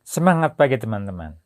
Semangat pagi teman-teman.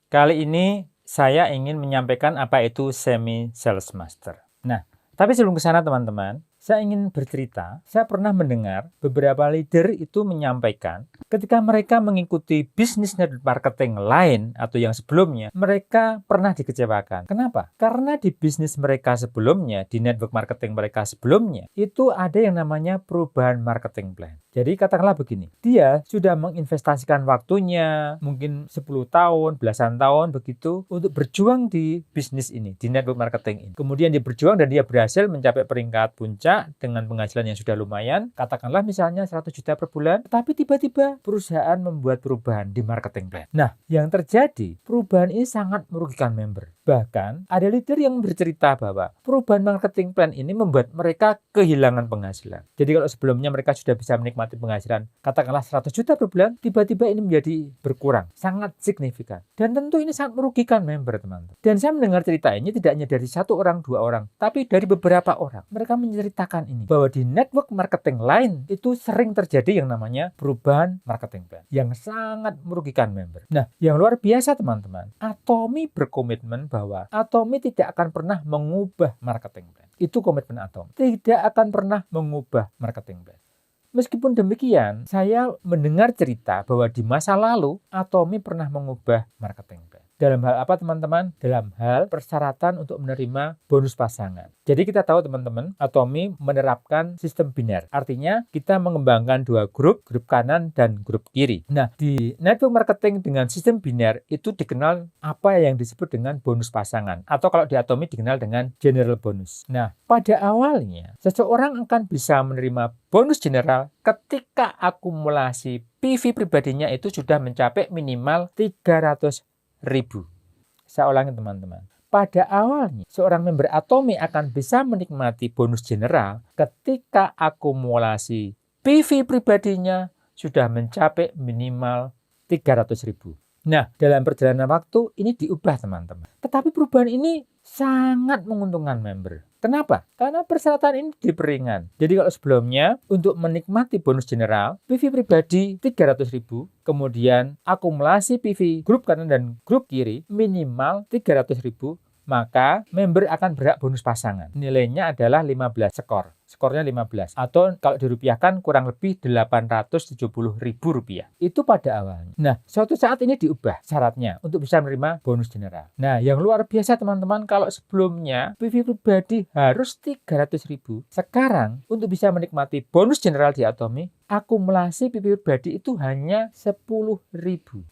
Kali ini saya ingin menyampaikan apa itu Semi Sales Master. Nah, tapi sebelum ke sana teman-teman, saya ingin bercerita. Saya pernah mendengar beberapa leader itu menyampaikan ketika mereka mengikuti bisnis network marketing lain atau yang sebelumnya, mereka pernah dikecewakan. Kenapa? Karena di bisnis mereka sebelumnya, di network marketing mereka sebelumnya, itu ada yang namanya perubahan marketing plan. Jadi katakanlah begini, dia sudah menginvestasikan waktunya, mungkin 10 tahun, belasan tahun begitu, untuk berjuang di bisnis ini, di network marketing ini. Kemudian dia berjuang dan dia berhasil mencapai peringkat puncak dengan penghasilan yang sudah lumayan, katakanlah misalnya 100 juta per bulan, tapi tiba-tiba perusahaan membuat perubahan di marketing plan. Nah, yang terjadi, perubahan ini sangat merugikan member. Bahkan, ada leader yang bercerita bahwa perubahan marketing plan ini membuat mereka kehilangan penghasilan. Jadi kalau sebelumnya mereka sudah bisa menikmati penghasilan, katakanlah 100 juta per bulan, tiba-tiba ini menjadi berkurang, sangat signifikan. Dan tentu ini sangat merugikan member, teman-teman. Dan saya mendengar cerita ini tidak hanya dari satu orang, dua orang, tapi dari beberapa orang. Mereka menceritakan ini, bahwa di network marketing lain, itu sering terjadi yang namanya perubahan marketing plan, yang sangat merugikan member. Nah, yang luar biasa, teman-teman, Atomy berkomitmen bahwa Atomy tidak akan pernah mengubah marketing plan. Itu komitmen Atomy. Tidak akan pernah mengubah marketing plan. Meskipun demikian, saya mendengar cerita bahwa di masa lalu Atomy pernah mengubah marketing plan. Dalam hal apa teman-teman? Dalam hal persyaratan untuk menerima bonus pasangan. Jadi kita tahu teman-teman, Atomy menerapkan sistem biner. Artinya kita mengembangkan dua grup kanan dan grup kiri. Nah, di network marketing dengan sistem biner itu dikenal apa yang disebut dengan bonus pasangan. Atau kalau di Atomy dikenal dengan general bonus. Nah, pada awalnya seseorang akan bisa menerima bonus general ketika akumulasi PV pribadinya itu sudah mencapai minimal 300.000. Saya ulangi teman-teman. Pada awalnya, seorang member Atomy akan bisa menikmati bonus general ketika akumulasi PV pribadinya sudah mencapai minimal 300.000. Nah, dalam perjalanan waktu ini diubah teman-teman. Tetapi perubahan ini sangat menguntungkan member. Kenapa? Karena persyaratan ini diperingan. Jadi kalau sebelumnya untuk menikmati bonus general, PV pribadi 300.000, kemudian akumulasi PV grup kanan dan grup kiri minimal 300.000, maka member akan berhak bonus pasangan. Nilainya adalah 15 skor. Skornya 15. Atau kalau dirupiahkan kurang lebih Rp870.000. Itu pada awalnya. Nah, suatu saat ini diubah syaratnya untuk bisa menerima bonus general. Nah, yang luar biasa teman-teman, kalau sebelumnya PV pribadi harus 300.000. Sekarang, untuk bisa menikmati bonus general di Atomy, akumulasi PV pribadi itu hanya 10.000. 10.000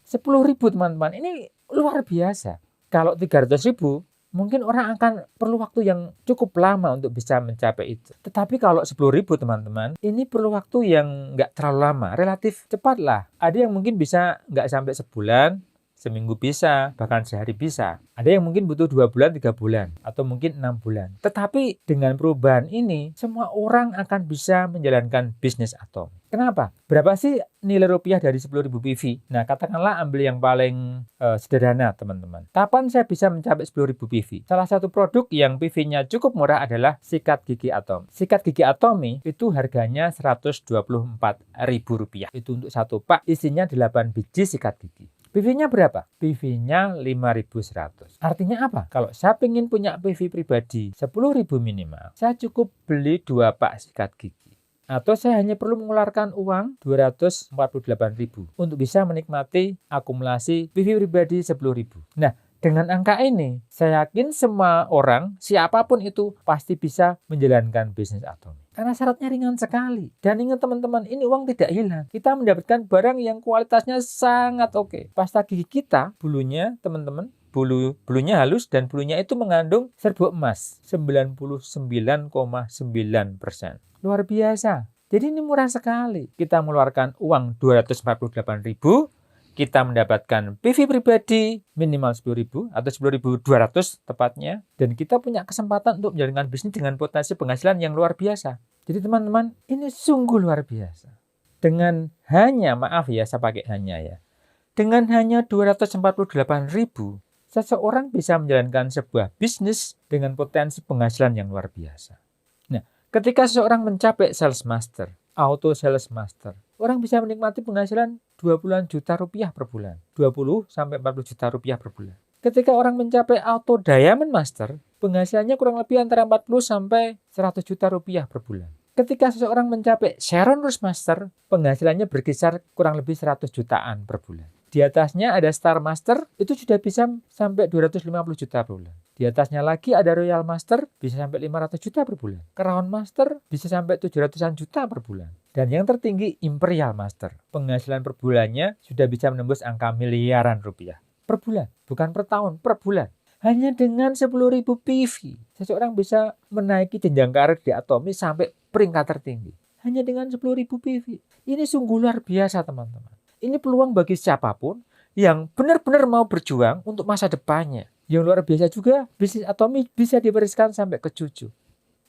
teman-teman, ini luar biasa. Kalau 300.000, mungkin orang akan perlu waktu yang cukup lama untuk bisa mencapai itu. Tetapi kalau 10.000 teman-teman, ini perlu waktu yang nggak terlalu lama, relatif cepat lah. Ada yang mungkin bisa nggak sampai sebulan, seminggu bisa, bahkan sehari bisa. Ada yang mungkin butuh 2 bulan, 3 bulan, atau mungkin 6 bulan. Tetapi dengan perubahan ini, semua orang akan bisa menjalankan bisnis Atomy. Kenapa? Berapa sih nilai rupiah dari 10.000 PV? Nah, katakanlah ambil yang paling sederhana, teman-teman. Kapan saya bisa mencapai 10.000 PV? Salah satu produk yang PV-nya cukup murah adalah sikat gigi Atomy. Sikat gigi Atomy itu harganya Rp124.000. Itu untuk satu pak, isinya 8 biji sikat gigi. PV-nya berapa? PV-nya 5.100. Artinya apa? Kalau saya ingin punya PV pribadi 10.000 minimal, saya cukup beli 2 pak sikat gigi. Atau saya hanya perlu mengeluarkan uang 248.000 untuk bisa menikmati akumulasi PV pribadi 10.000. Nah, dengan angka ini, saya yakin semua orang, siapapun itu, pasti bisa menjalankan bisnis Atomy. Karena syaratnya ringan sekali. Dan ingat teman-teman, ini uang tidak hilang. Kita mendapatkan barang yang kualitasnya sangat oke. Pasta gigi kita, bulunya, teman-teman, bulunya halus dan bulunya itu mengandung serbuk emas 99,9%. Luar biasa. Jadi ini murah sekali. Kita mengeluarkan uang 248.000, kita mendapatkan PV pribadi minimal 10.000 atau 10.200 tepatnya, dan kita punya kesempatan untuk menjalankan bisnis dengan potensi penghasilan yang luar biasa. Jadi teman-teman, ini sungguh luar biasa. Dengan hanya, maaf ya, saya pakai hanya ya. Dengan hanya 248.000, seseorang bisa menjalankan sebuah bisnis dengan potensi penghasilan yang luar biasa. Nah, ketika seseorang mencapai sales master, auto sales master, orang bisa menikmati penghasilan 20-an juta rupiah per bulan. 20 sampai 40 juta rupiah per bulan. Ketika orang mencapai auto Diamond Master, penghasilannya kurang lebih antara 40 sampai 100 juta rupiah per bulan. Ketika seseorang mencapai Sharon Rose Master, penghasilannya berkisar kurang lebih 100 jutaan per bulan. Di atasnya ada Star Master, itu sudah bisa sampai 250 juta per bulan. Di atasnya lagi ada Royal Master, bisa sampai 500 juta per bulan. Crown Master bisa sampai 700-an juta per bulan. Dan yang tertinggi Imperial Master. Penghasilan per bulannya sudah bisa menembus angka miliaran rupiah. Per bulan, bukan per tahun, per bulan. Hanya dengan 10.000 PV, seseorang bisa menaiki jenjang karir di Atomi sampai peringkat tertinggi. Hanya dengan 10.000 PV. Ini sungguh luar biasa, teman-teman. Ini peluang bagi siapapun yang benar-benar mau berjuang untuk masa depannya. Yang luar biasa juga, bisnis Atomi bisa diwariskan sampai ke cucu.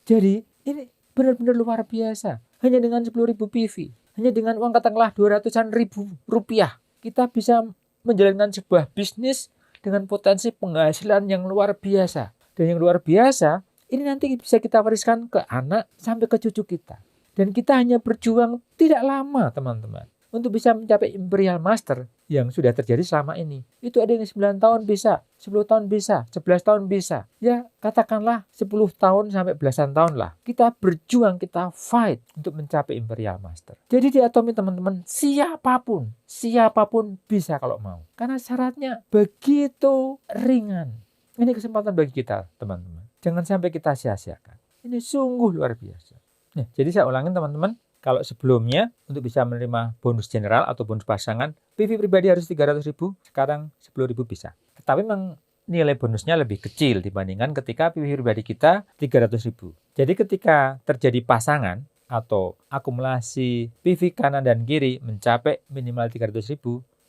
Jadi, ini benar-benar luar biasa. Hanya dengan 10.000 PV, hanya dengan uang katakanlah 200-an ribu rupiah, kita bisa menjalankan sebuah bisnis dengan potensi penghasilan yang luar biasa. Dan yang luar biasa, ini nanti bisa kita wariskan ke anak sampai ke cucu kita. Dan kita hanya berjuang tidak lama, teman-teman, untuk bisa mencapai Imperial Master yang sudah terjadi selama ini. Itu ada yang 9 tahun bisa, 10 tahun bisa, 11 tahun bisa. Ya, katakanlah 10 tahun sampai belasan tahun lah. Kita berjuang, kita fight untuk mencapai Imperial Master. Jadi di Atomi, teman-teman, siapapun bisa kalau mau. Karena syaratnya begitu ringan. Ini kesempatan bagi kita, teman-teman. Jangan sampai kita sia-siakan. Ini sungguh luar biasa. Nah, jadi saya ulangin, teman-teman. Kalau sebelumnya untuk bisa menerima bonus general atau bonus pasangan, PV pribadi harus 300.000, sekarang 10.000 bisa. Tetapi memang nilai bonusnya lebih kecil dibandingkan ketika PV pribadi kita 300.000. Jadi ketika terjadi pasangan atau akumulasi PV kanan dan kiri mencapai minimal 300.000,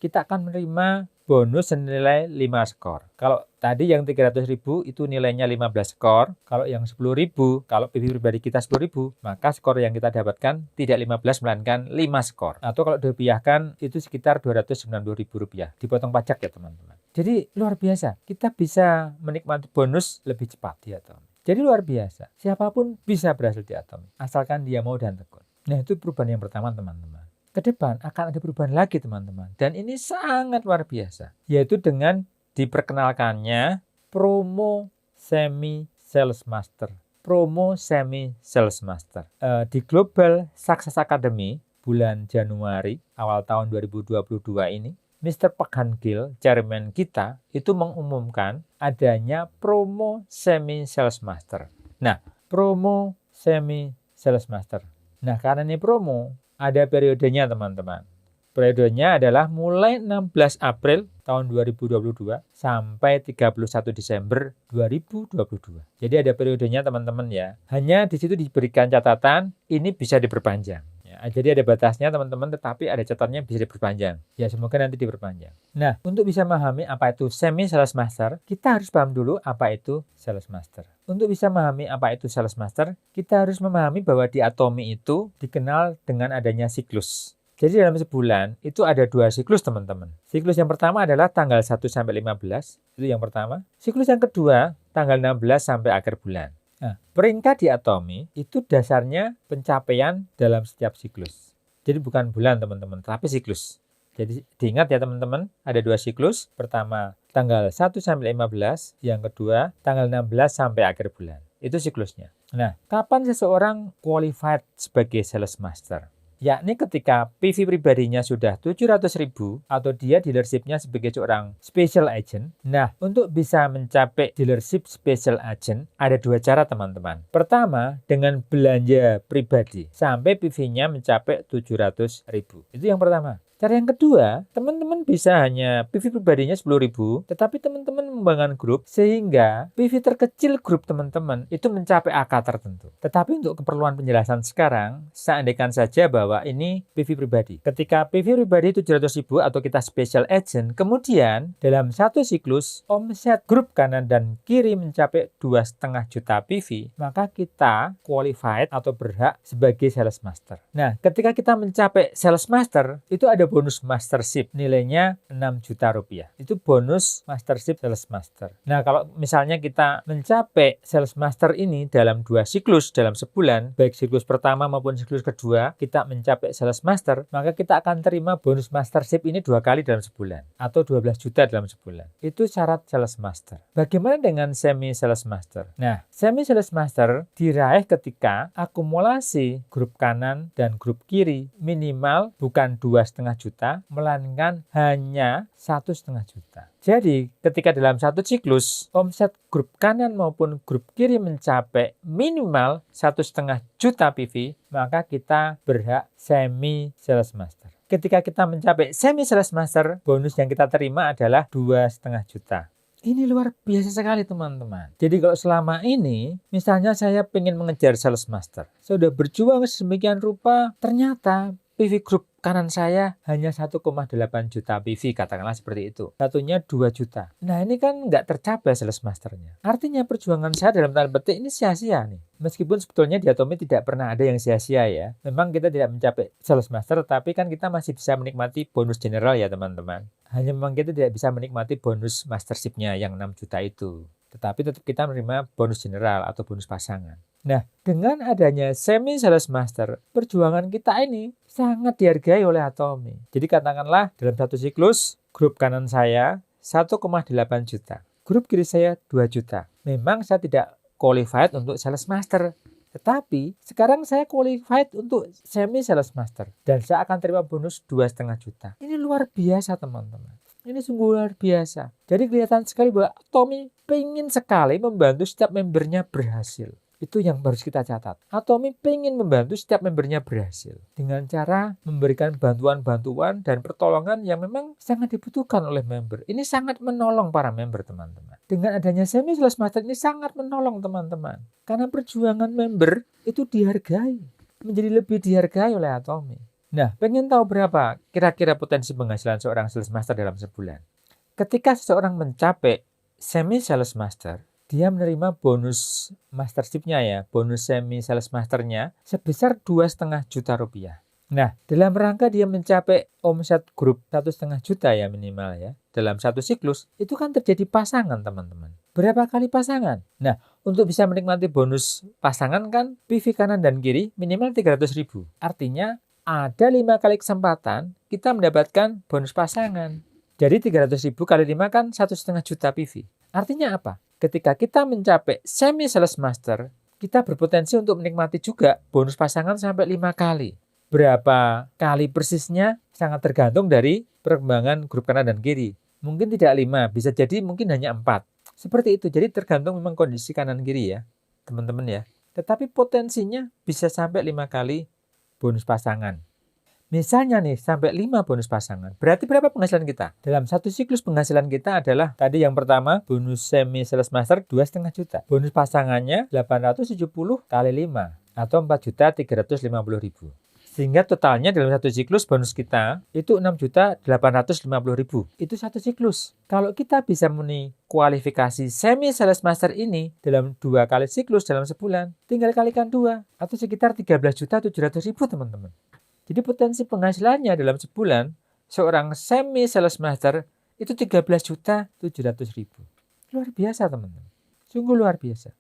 kita akan menerima bonus senilai 5 skor. Kalau tadi yang 300.000 itu nilainya 15 skor. Kalau yang 10.000, kalau PV pribadi kita 10.000, maka skor yang kita dapatkan tidak 15 melainkan 5 skor. Atau kalau dirupiahkan itu sekitar Rp290.000. Dipotong pajak ya, teman-teman. Jadi luar biasa. Kita bisa menikmati bonus lebih cepat di Atomi. Jadi luar biasa. Siapapun bisa berhasil di Atomi, asalkan dia mau dan tekun. Nah, itu perubahan yang pertama, teman-teman. Ke depan akan ada perubahan lagi, teman-teman. Dan ini sangat luar biasa. Yaitu dengan diperkenalkannya promo Semi Sales Master. Promo Semi Sales Master. Di Global Success Academy bulan Januari, awal tahun 2022 ini, Mr. Park Han-gil, chairman kita, itu mengumumkan adanya promo Semi Sales Master. Nah, promo Semi Sales Master. Nah, karena ini promo, ada periodenya, teman-teman. Periodenya adalah mulai 16 April tahun 2022 sampai 31 Desember 2022. Jadi ada periodenya, teman-teman ya. Hanya di situ diberikan catatan ini bisa diperpanjang. Ya, jadi ada batasnya, teman-teman, tetapi ada catatannya bisa diperpanjang. Ya, semoga nanti diperpanjang. Nah, untuk bisa memahami apa itu Semi Sales Master, kita harus paham dulu apa itu Sales Master. Untuk bisa memahami apa itu Sales Master, kita harus memahami bahwa di Atomi itu dikenal dengan adanya siklus. Jadi dalam sebulan itu ada 2 siklus, teman-teman. Siklus yang pertama adalah tanggal 1 sampai 15, itu yang pertama. Siklus yang kedua tanggal 16 sampai akhir bulan. Nah, peringkat di Atomi itu dasarnya pencapaian dalam setiap siklus. Jadi bukan bulan, teman-teman, tapi siklus. Jadi diingat ya, teman-teman, ada 2 siklus. Pertama tanggal 1 sampai 15, yang kedua tanggal 16 sampai akhir bulan. Itu siklusnya. Nah, kapan seseorang qualified sebagai Sales Master? Yakni ketika PV pribadinya sudah 700.000 atau dia dealershipnya sebagai seorang special agent. Nah, untuk bisa mencapai dealership special agent ada 2 cara, teman-teman. Pertama, dengan belanja pribadi sampai PV-nya mencapai 700.000. Itu yang pertama. Cara yang kedua, teman-teman bisa hanya PV pribadinya 10.000, tetapi teman-teman membangun grup sehingga PV terkecil grup teman-teman itu mencapai angka tertentu. Tetapi untuk keperluan penjelasan sekarang, saya andaikan saja bahwa ini PV pribadi. Ketika PV pribadi 700.000 atau kita special agent, kemudian dalam satu siklus omset grup kanan dan kiri mencapai 2,5 juta PV, maka kita qualified atau berhak sebagai Sales Master. Nah, ketika kita mencapai Sales Master, itu ada bonus mastership nilainya 6 juta rupiah. Itu bonus mastership sales master. Nah, kalau misalnya kita mencapai sales master ini dalam 2 siklus dalam sebulan, baik siklus pertama maupun siklus kedua, kita mencapai sales master, maka kita akan terima bonus mastership ini 2 kali dalam sebulan atau 12 juta dalam sebulan. Itu syarat sales master. Bagaimana dengan semi sales master? Nah, semi sales master diraih ketika akumulasi grup kanan dan grup kiri minimal bukan 2,5 juta, melainkan hanya 1,5 juta. Jadi, ketika dalam satu siklus, omset grup kanan maupun grup kiri mencapai minimal 1,5 juta PV, maka kita berhak semi sales master. Ketika kita mencapai semi sales master, bonus yang kita terima adalah 2,5 juta. Ini luar biasa sekali teman-teman. Jadi kalau selama ini, misalnya saya ingin mengejar sales master. Saya sudah berjuang sedemikian rupa, ternyata PV grup kanan saya hanya 1,8 juta PV, katakanlah seperti itu. Satunya 2 juta. Nah ini kan nggak tercapai sales masternya. Artinya perjuangan saya dalam tanda petik ini sia-sia nih. Meskipun sebetulnya di Atomi tidak pernah ada yang sia-sia ya. Memang kita tidak mencapai sales master, tapi kan kita masih bisa menikmati bonus general ya teman-teman. Hanya memang kita tidak bisa menikmati bonus mastership-nya yang 6 juta itu. Tetapi tetap kita menerima bonus general atau bonus pasangan. Nah, dengan adanya semi sales master, perjuangan kita ini sangat dihargai oleh Atomi. Jadi katakanlah dalam satu siklus, grup kanan saya 1,8 juta. Grup kiri saya 2 juta. Memang saya tidak qualified untuk sales master. Tetapi sekarang saya qualified untuk semi sales master. Dan saya akan terima bonus 2,5 juta. Ini luar biasa teman-teman. Ini sungguh luar biasa. Jadi kelihatan sekali bahwa Atomi pengen sekali membantu setiap membernya berhasil. Itu yang harus kita catat. Atomi pengen membantu setiap membernya berhasil. Dengan cara memberikan bantuan-bantuan dan pertolongan yang memang sangat dibutuhkan oleh member. Ini sangat menolong para member teman-teman. Dengan adanya semi sales master ini sangat menolong teman-teman. Karena perjuangan member itu dihargai. Menjadi lebih dihargai oleh Atomi. Nah, pengen tahu berapa kira-kira potensi penghasilan seorang sales master dalam sebulan? Ketika seseorang mencapai semi sales master, dia menerima bonus mastership-nya ya, bonus semi sales masternya sebesar 2,5 juta rupiah. Nah, dalam rangka dia mencapai omset grup 1,5 juta ya minimal ya, dalam satu siklus, itu kan terjadi pasangan teman-teman. Berapa kali pasangan? Nah, untuk bisa menikmati bonus pasangan kan PV kanan dan kiri minimal 300.000. Artinya, ada 5 kali kesempatan kita mendapatkan bonus pasangan. Jadi 300.000 kali 5 kan 1,5 juta PV. Artinya apa? Ketika kita mencapai semi sales master, kita berpotensi untuk menikmati juga bonus pasangan sampai 5 kali. Berapa kali persisnya sangat tergantung dari perkembangan grup kanan dan kiri. Mungkin tidak 5, bisa jadi mungkin hanya 4. Seperti itu, jadi tergantung memang kondisi kanan kiri ya, teman-teman ya. Tetapi potensinya bisa sampai 5 kali bonus pasangan. Misalnya nih, sampai 5 bonus pasangan. Berarti berapa penghasilan kita? Dalam satu siklus penghasilan kita adalah, tadi yang pertama, bonus semi sales master 2,5 juta. Bonus pasangannya 870 kali 5, atau 4.350.000. Sehingga totalnya dalam satu siklus bonus kita, itu 6.850.000. Itu satu siklus. Kalau kita bisa memenuhi kualifikasi semi sales master ini dalam 2 kali siklus dalam sebulan, tinggal kalikan 2, atau sekitar 13.700.000 teman-teman. Jadi potensi penghasilannya dalam sebulan, seorang semi sales master itu 13.700.000. Luar biasa teman-teman. Sungguh luar biasa.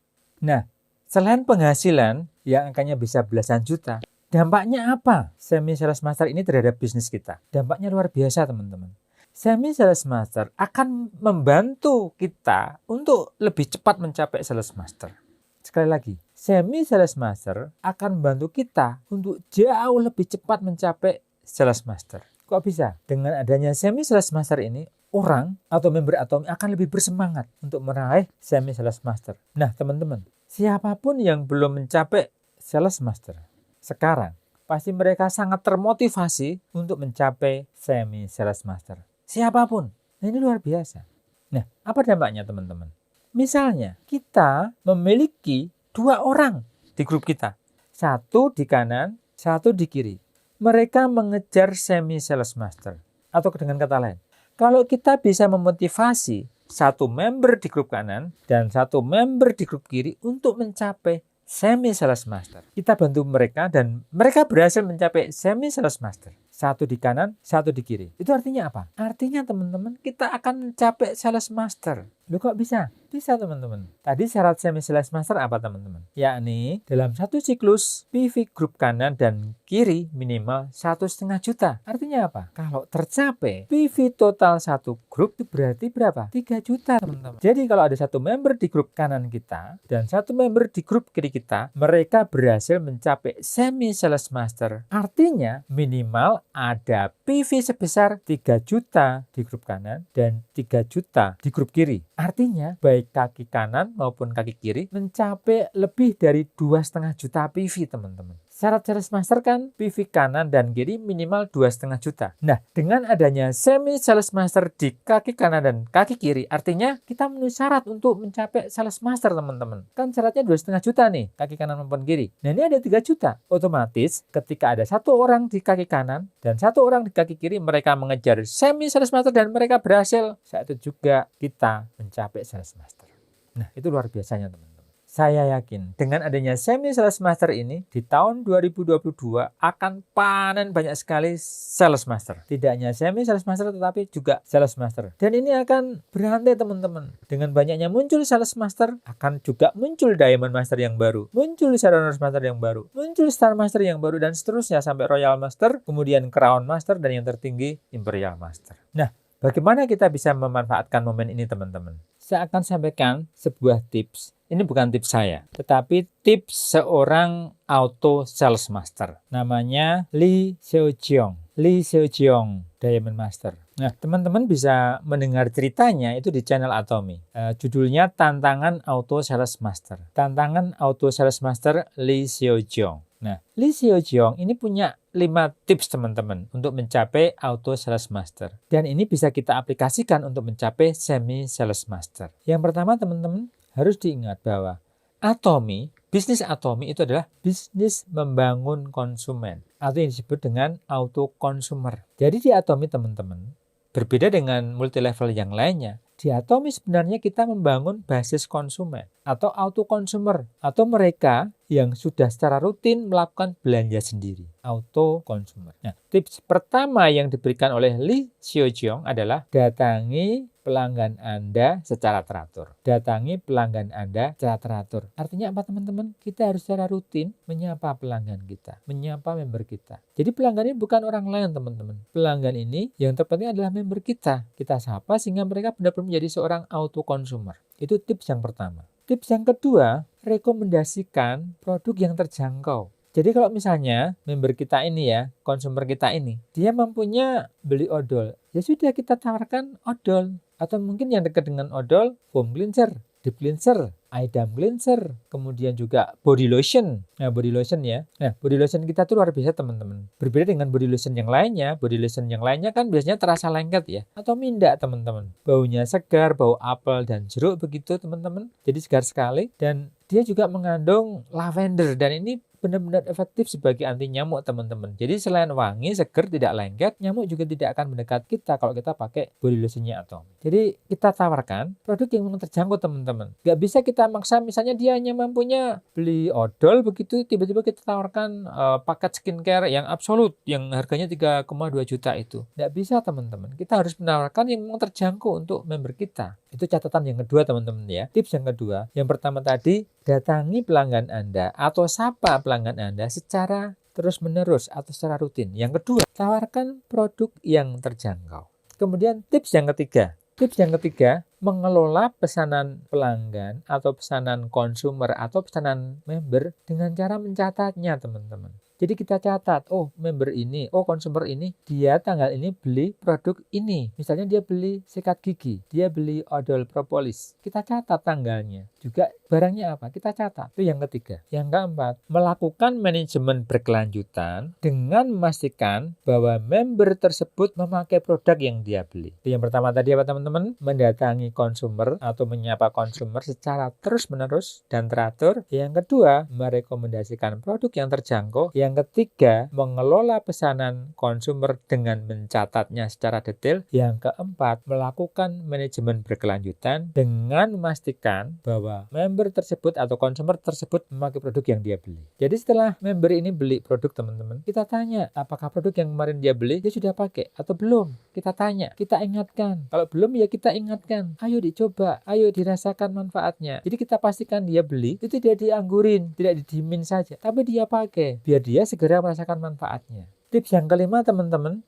Nah, selain penghasilan yang angkanya bisa belasan juta, dampaknya apa semi sales master ini terhadap bisnis kita? Dampaknya luar biasa teman-teman. Semi sales master akan membantu kita untuk lebih cepat mencapai sales master. Sekali lagi, semi sales master akan membantu kita untuk jauh lebih cepat mencapai sales master. Kok bisa? Dengan adanya semi sales master ini, orang atau member Atomi akan lebih bersemangat untuk meraih semi sales master. Nah, teman-teman, siapapun yang belum mencapai sales master sekarang, pasti mereka sangat termotivasi untuk mencapai semi sales master. Siapapun. Nah, ini luar biasa. Nah, apa dampaknya teman-teman? Misalnya, kita memiliki 2 orang di grup kita. 1 di kanan, 1 di kiri. Mereka mengejar semi sales master. Atau dengan kata lain, kalau kita bisa memotivasi 1 member di grup kanan dan 1 member di grup kiri untuk mencapai semi sales master. Kita bantu mereka dan mereka berhasil mencapai semi sales master. Satu di kanan, satu di kiri. Itu artinya apa? Artinya teman-teman, kita akan mencapai sales master. Loh kok bisa? Bisa teman-teman. Tadi syarat semi sales master apa teman-teman? Yakni dalam satu siklus PV grup kanan dan kiri minimal 1,5 juta. Artinya apa? Kalau tercapai PV total satu grup itu berarti berapa? 3 juta teman-teman. Jadi kalau ada satu member di grup kanan kita dan satu member di grup kiri kita, mereka berhasil mencapai semi sales master. Artinya minimal ada PV sebesar 3 juta di grup kanan dan 3 juta di grup kiri. Artinya baik kaki kanan maupun kaki kiri mencapai lebih dari 2,5 juta PV teman-teman. Syarat sales master kan PV kanan dan kiri minimal 2,5 juta. Nah, dengan adanya semi sales master di kaki kanan dan kaki kiri, artinya kita memenuhi syarat untuk mencapai sales master teman-teman. Kan syaratnya 2,5 juta nih, kaki kanan maupun kiri. Nah, ini ada 3 juta. Otomatis ketika ada satu orang di kaki kanan dan satu orang di kaki kiri, mereka mengejar semi sales master dan mereka berhasil. Saat itu juga kita mencapai sales master. Nah, itu luar biasanya teman-teman. Saya yakin dengan adanya semi sales master ini di tahun 2022 akan panen banyak sekali sales master. Tidak hanya semi sales master tetapi juga sales master. Dan ini akan berantai teman-teman. Dengan banyaknya muncul sales master akan juga muncul diamond master yang baru, muncul shadow master yang baru, muncul star master yang baru dan seterusnya sampai royal master, kemudian crown master dan yang tertinggi imperial master. Nah, bagaimana kita bisa memanfaatkan momen ini teman-teman? Saya akan sampaikan sebuah tips. Ini bukan tips saya, tetapi tips seorang auto sales master. Namanya Lee Seojeong. Lee Seojeong, Diamond Master. Nah, teman-teman bisa mendengar ceritanya itu di channel Atomy. Judulnya Tantangan Auto Sales Master. Tantangan Auto Sales Master Lee Seojeong. Nah, Lee Seojeong ini punya 5 tips teman-teman untuk mencapai auto sales master. Dan ini bisa kita aplikasikan untuk mencapai semi sales master. Yang pertama teman-teman, harus diingat bahwa Atomy, bisnis Atomy itu adalah bisnis membangun konsumen atau yang disebut dengan auto consumer. Jadi di Atomy teman-teman, berbeda dengan multi level yang lainnya, di Atomy sebenarnya kita membangun basis konsumen atau auto consumer atau mereka yang sudah secara rutin melakukan belanja sendiri, auto consumer. Nah, tips pertama yang diberikan oleh Lee Seojeong adalah datangi pelanggan Anda secara teratur. Datangi pelanggan Anda secara teratur. Artinya apa teman-teman? Kita harus secara rutin menyapa pelanggan kita, menyapa member kita. Jadi pelanggan ini bukan orang lain teman-teman. Pelanggan ini yang terpenting adalah member kita. Kita sapa sehingga mereka benar-benar menjadi seorang auto consumer. Itu tips yang pertama. Tips yang kedua, rekomendasikan produk yang terjangkau. Jadi kalau misalnya member kita ini ya, konsumer kita ini, dia mampunya beli odol, ya sudah kita tawarkan odol. Atau mungkin yang dekat dengan odol, foam cleanser, deep cleanser, eye dam cleanser, kemudian juga body lotion. Nah, body lotion ya. Nah, body lotion kita tuh luar biasa teman-teman. Berbeda dengan body lotion yang lainnya. Body lotion yang lainnya kan biasanya terasa lengket ya, atau mindak teman-teman. Baunya segar, bau apel dan jeruk begitu teman-teman. Jadi segar sekali dan dia juga mengandung lavender dan ini benar-benar efektif sebagai anti nyamuk teman-teman. Jadi selain wangi, seger, tidak lengket, nyamuk juga tidak akan mendekat kita kalau kita pakai body lotionnya Atomy. Jadi kita tawarkan produk yang memang terjangkau teman-teman. Gak bisa kita maksa misalnya dia hanya mampunya beli odol begitu, tiba-tiba kita tawarkan paket skincare yang absolut yang harganya 3,2 juta itu. Gak bisa teman-teman. Kita harus menawarkan yang memang terjangkau untuk member kita. Itu catatan yang kedua teman-teman ya. Tips yang kedua. Yang pertama tadi, datangi pelanggan Anda atau sapa pelanggan Anda secara terus-menerus atau secara rutin. Yang kedua, tawarkan produk yang terjangkau. Kemudian tips yang ketiga. Tips yang ketiga, mengelola pesanan pelanggan atau pesanan konsumer atau pesanan member dengan cara mencatatnya teman-teman. Jadi kita catat, oh member ini, oh konsumer ini, dia tanggal ini beli produk ini. Misalnya dia beli sikat gigi, dia beli odol propolis. Kita catat tanggalnya. Juga barangnya apa? Kita catat. Itu yang ketiga. Yang keempat, melakukan manajemen berkelanjutan dengan memastikan bahwa member tersebut memakai produk yang dia beli. Itu yang pertama tadi apa teman-teman? Mendatangi konsumer atau menyapa konsumer secara terus-menerus dan teratur. Yang kedua, merekomendasikan produk yang terjangkau. Yang Yang ketiga, mengelola pesanan konsumer dengan mencatatnya secara detail. Yang keempat, melakukan manajemen berkelanjutan dengan memastikan bahwa member tersebut atau konsumer tersebut memakai produk yang dia beli. Jadi setelah member ini beli produk teman-teman, kita tanya apakah produk yang kemarin dia beli dia sudah pakai atau belum. Kita tanya, kita ingatkan. Kalau belum ya kita ingatkan. Ayo dicoba, ayo dirasakan manfaatnya. Jadi kita pastikan dia beli itu tidak dianggurin, tidak didiemin saja, tapi dia pakai biar dia segera merasakan manfaatnya. Tips yang kelima teman-teman,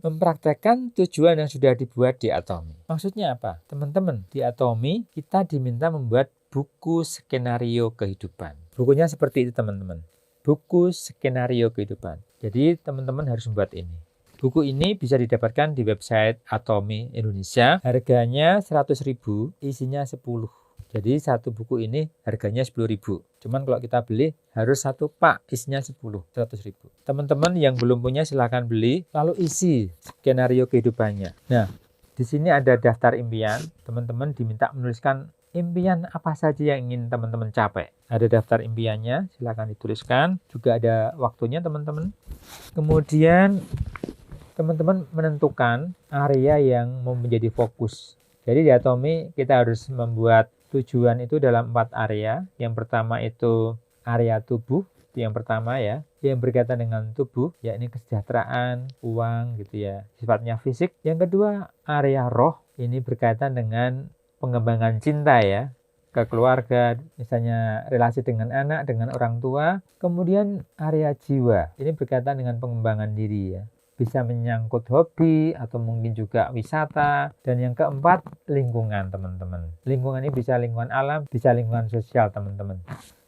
mempraktekkan tujuan yang sudah dibuat di Atomy. Maksudnya apa? Teman-teman, di Atomy kita diminta membuat buku skenario kehidupan. Bukunya seperti itu teman-teman. Buku skenario kehidupan. Jadi teman-teman harus membuat ini. Buku ini bisa didapatkan di website Atomy Indonesia. Harganya 100.000, isinya 10. Jadi satu buku ini harganya 10.000. Cuman kalau kita beli harus satu pak, isinya 100.000. Teman-teman yang belum punya silahkan beli, lalu isi skenario kehidupannya. Nah, di sini ada daftar impian. Teman-teman diminta menuliskan impian apa saja yang ingin teman-teman capai. Ada daftar impiannya, silahkan dituliskan. Juga ada waktunya teman-teman. Kemudian teman-teman menentukan area yang mau menjadi fokus. Jadi di Atomy kita harus membuat tujuan itu dalam 4 area. Yang pertama itu area tubuh, itu yang pertama ya, yang berkaitan dengan tubuh, yakni kesejahteraan, uang gitu ya, sifatnya fisik. Yang kedua area roh, ini berkaitan dengan pengembangan cinta ya, ke keluarga, misalnya relasi dengan anak, dengan orang tua. Kemudian area jiwa, ini berkaitan dengan pengembangan diri ya, bisa menyangkut hobi atau mungkin juga wisata. Dan yang keempat, lingkungan teman-teman. Lingkungan ini bisa lingkungan alam, bisa lingkungan sosial teman-teman.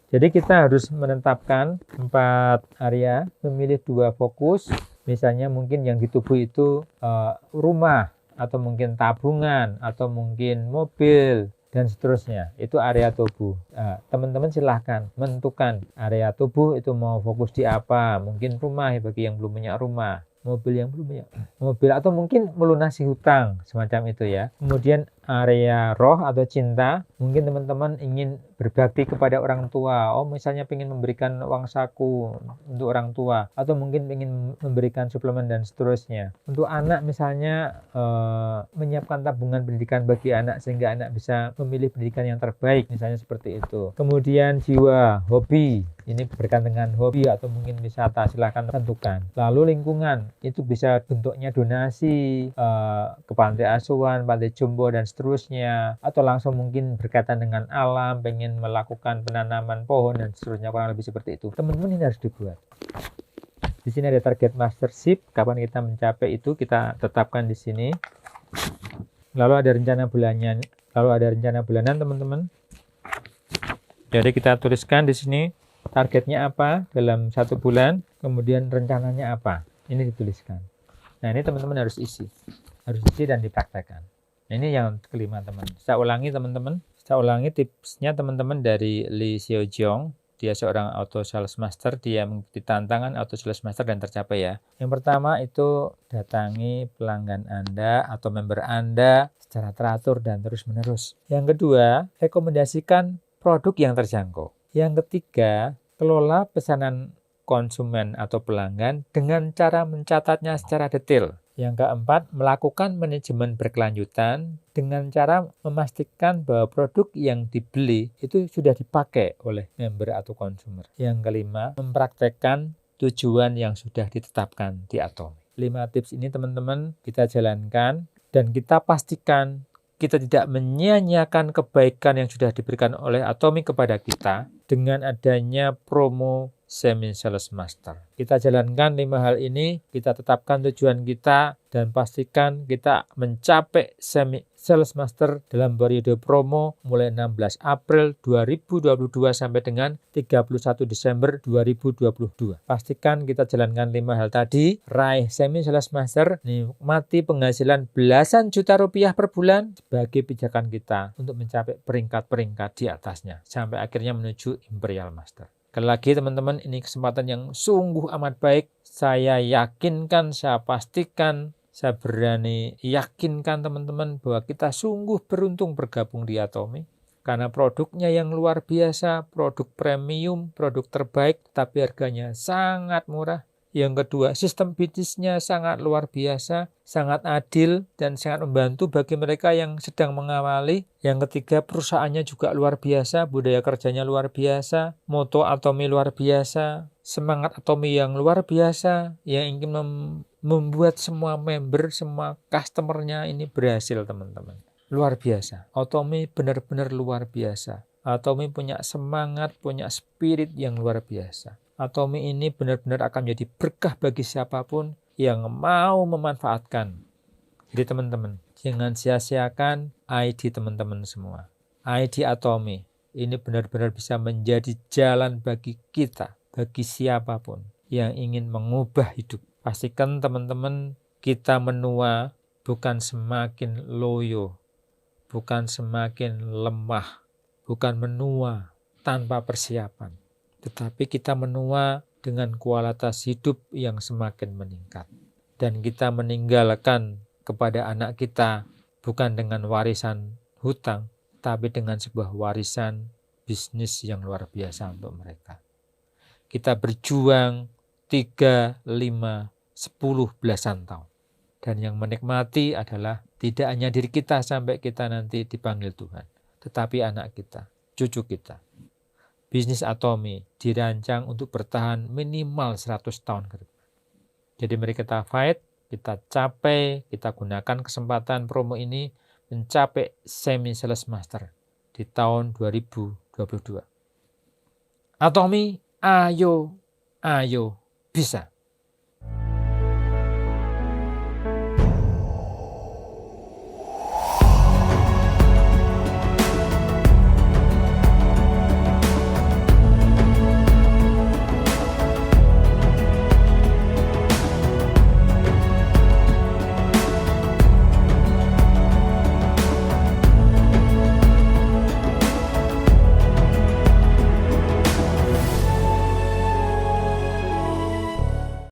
Jadi kita harus menetapkan 4 area, memilih 2 fokus. Misalnya mungkin yang di tubuh itu rumah, atau mungkin tabungan, atau mungkin mobil, dan seterusnya. Itu area tubuh. Teman-teman silahkan menentukan area tubuh itu mau fokus di apa. Mungkin rumah bagi yang belum punya rumah, mobil yang belum punya mobil, atau mungkin melunasi hutang semacam itu ya. Kemudian area roh atau cinta, mungkin teman-teman ingin berbakti kepada orang tua. Misalnya ingin memberikan uang saku untuk orang tua, atau mungkin ingin memberikan suplemen dan seterusnya. Untuk anak misalnya menyiapkan tabungan pendidikan bagi anak sehingga anak bisa memilih pendidikan yang terbaik, misalnya seperti itu. Kemudian jiwa, hobi, ini berkaitan dengan hobi atau mungkin wisata, silahkan tentukan. Lalu lingkungan, itu bisa bentuknya donasi ke pantai asuhan, pantai jompo dan seterusnya, atau langsung mungkin berkaitan dengan alam, pengen melakukan penanaman pohon dan seterusnya, kurang lebih seperti itu. Teman-teman ini harus dibuat. Di sini ada target mastership, kapan kita mencapai itu kita tetapkan di sini. Lalu ada rencana bulannya, bulanan teman-teman. Jadi kita tuliskan di sini targetnya apa dalam 1 bulan, kemudian rencananya apa. Ini dituliskan. Nah, ini teman-teman harus isi dan dipraktekkan. Nah, ini yang kelima teman. Saya ulangi teman-teman. Saya ulangi tipsnya teman-teman dari Lee Seojong. Dia seorang auto sales master. Dia mengikuti tantangan auto sales master dan tercapai ya. Yang pertama itu datangi pelanggan Anda atau member Anda secara teratur dan terus-menerus. Yang kedua, rekomendasikan produk yang terjangkau. Yang ketiga, kelola pesanan konsumen atau pelanggan dengan cara mencatatnya secara detail. Yang keempat, melakukan manajemen berkelanjutan dengan cara memastikan bahwa produk yang dibeli itu sudah dipakai oleh member atau konsumer. Yang kelima, mempraktekkan tujuan yang sudah ditetapkan di Atomy. 5 tips ini teman-teman kita jalankan dan kita pastikan kita tidak menyia-nyiakan kebaikan yang sudah diberikan oleh Atomy kepada kita dengan adanya promo Semi Sales Master. Kita jalankan 5 hal ini, kita tetapkan tujuan kita dan pastikan kita mencapai Semi Sales Master dalam periode promo mulai 16 April 2022 sampai dengan 31 Desember 2022. Pastikan kita jalankan 5 hal tadi, raih Semi Sales Master, nikmati penghasilan belasan juta rupiah per bulan sebagai pijakan kita untuk mencapai peringkat-peringkat di atasnya sampai akhirnya menuju Imperial Master. Sekali lagi teman-teman, ini kesempatan yang sungguh amat baik. Saya yakinkan, saya pastikan, saya berani yakinkan teman-teman bahwa kita sungguh beruntung bergabung di Atomy. Karena produknya yang luar biasa, produk premium, produk terbaik, tapi harganya sangat murah. Yang kedua, sistem bisnisnya sangat luar biasa, sangat adil, dan sangat membantu bagi mereka yang sedang mengawali. Yang ketiga, perusahaannya juga luar biasa, budaya kerjanya luar biasa, moto Atomy luar biasa, semangat Atomy yang luar biasa, yang ingin membuat semua member, semua customernya ini berhasil, teman-teman. Luar biasa. Atomy benar-benar luar biasa. Atomy punya semangat, punya spirit yang luar biasa. Atomy ini benar-benar akan menjadi berkah bagi siapapun yang mau memanfaatkan. Jadi teman-teman, jangan sia-siakan ID teman-teman semua. ID Atomy ini benar-benar bisa menjadi jalan bagi kita, bagi siapapun yang ingin mengubah hidup. Pastikan teman-teman kita menua bukan semakin loyo, bukan semakin lemah, bukan menua tanpa persiapan, tetapi kita menua dengan kualitas hidup yang semakin meningkat. Dan kita meninggalkan kepada anak kita bukan dengan warisan hutang, tapi dengan sebuah warisan bisnis yang luar biasa untuk mereka. Kita berjuang 3, 5, 10 belasan tahun. Dan yang menikmati adalah tidak hanya diri kita sampai kita nanti dipanggil Tuhan, tetapi anak kita, cucu kita. Bisnis Atomy dirancang untuk bertahan minimal 100 tahun ke depan. Jadi mari kita fight, kita capai, kita gunakan kesempatan promo ini mencapai Semi Sales Master di tahun 2022. Atomy, ayo bisa.